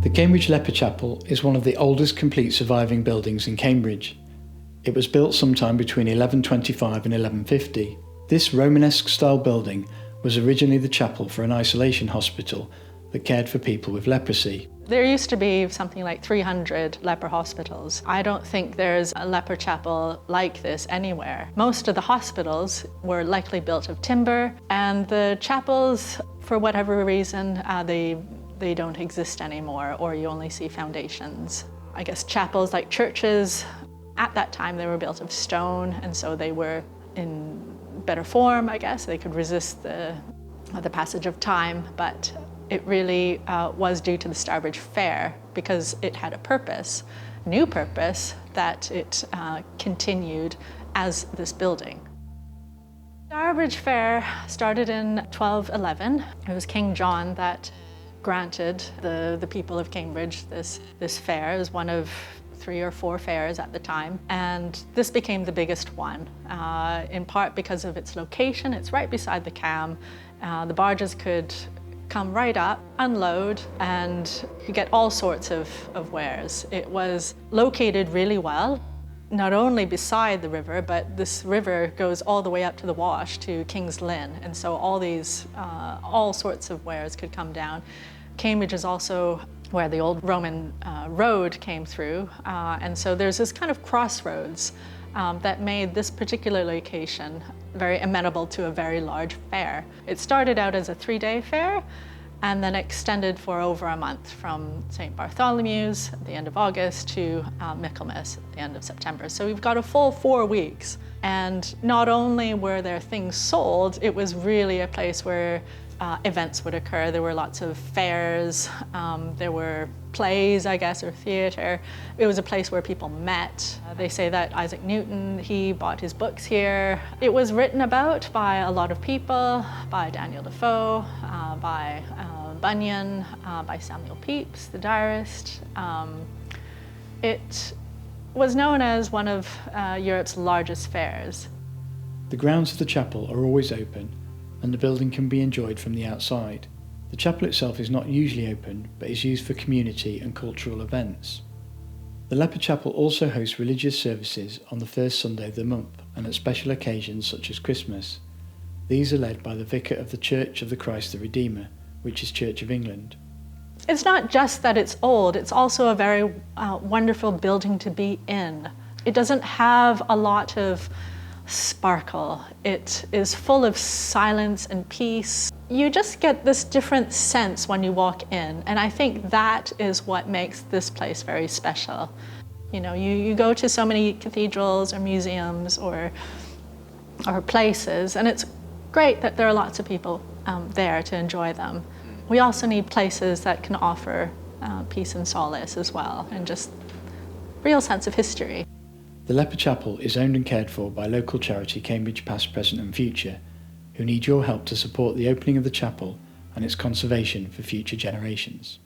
The Cambridge Leper Chapel is one of the oldest complete surviving buildings in Cambridge. It was built sometime between 1125 and 1150. This Romanesque-style building was originally the chapel for an isolation hospital that cared for people with leprosy. There used to be something like 300 leper hospitals. I don't think there's a leper chapel like this anywhere. Most of the hospitals were likely built of timber, and the chapels, for whatever reason, they don't exist anymore, or you only see foundations. I guess chapels, like churches, at that time they were built of stone, and so they were in better form, I guess. They could resist the passage of time, but it really was due to the Starbridge Fair, because it had a purpose, new purpose, that it continued as this building. Starbridge Fair started in 1211. It was King John that granted the people of Cambridge this fair. It was one of 3 or 4 fairs at the time, and this became the biggest one, in part because of its location. It's right beside the Cam. The barges could come right up, unload, and you get all sorts of wares. It was located really well, not only beside the river, but this river goes all the way up to the Wash, to King's Lynn, and so all sorts of wares could come down. Cambridge is also where the old Roman road came through, and so there's this kind of crossroads that made this particular location very amenable to a very large fair. It started out as a 3-day fair and then extended for over a month, from St. Bartholomew's at the end of August to Michaelmas at the end of September. So we've got a full 4 weeks. And not only were there things sold, it was really a place where events would occur. There were lots of fairs, there were plays, I guess, or theater. It was a place where people met. They say that Isaac Newton, he bought his books here. It was written about by a lot of people, by Daniel Defoe, by Bunyan, by Samuel Pepys, the diarist. It was known as one of Europe's largest fairs. The grounds of the chapel are always open, and the building can be enjoyed from the outside. The chapel itself is not usually open, but is used for community and cultural events. The Leper Chapel also hosts religious services on the first Sunday of the month and at special occasions such as Christmas. These are led by the Vicar of the Church of the Christ the Redeemer, which is Church of England. It's not just that it's old, it's also a very wonderful building to be in. It doesn't have a lot of sparkle. It is full of silence and peace. You just get this different sense when you walk in, and I think that is what makes this place very special. You know, you go to so many cathedrals or museums or places, and it's great that there are lots of people there to enjoy them. We also need places that can offer peace and solace as well, and just real sense of history. The Leper Chapel is owned and cared for by local charity Cambridge Past, Present and Future, who need your help to support the opening of the chapel and its conservation for future generations.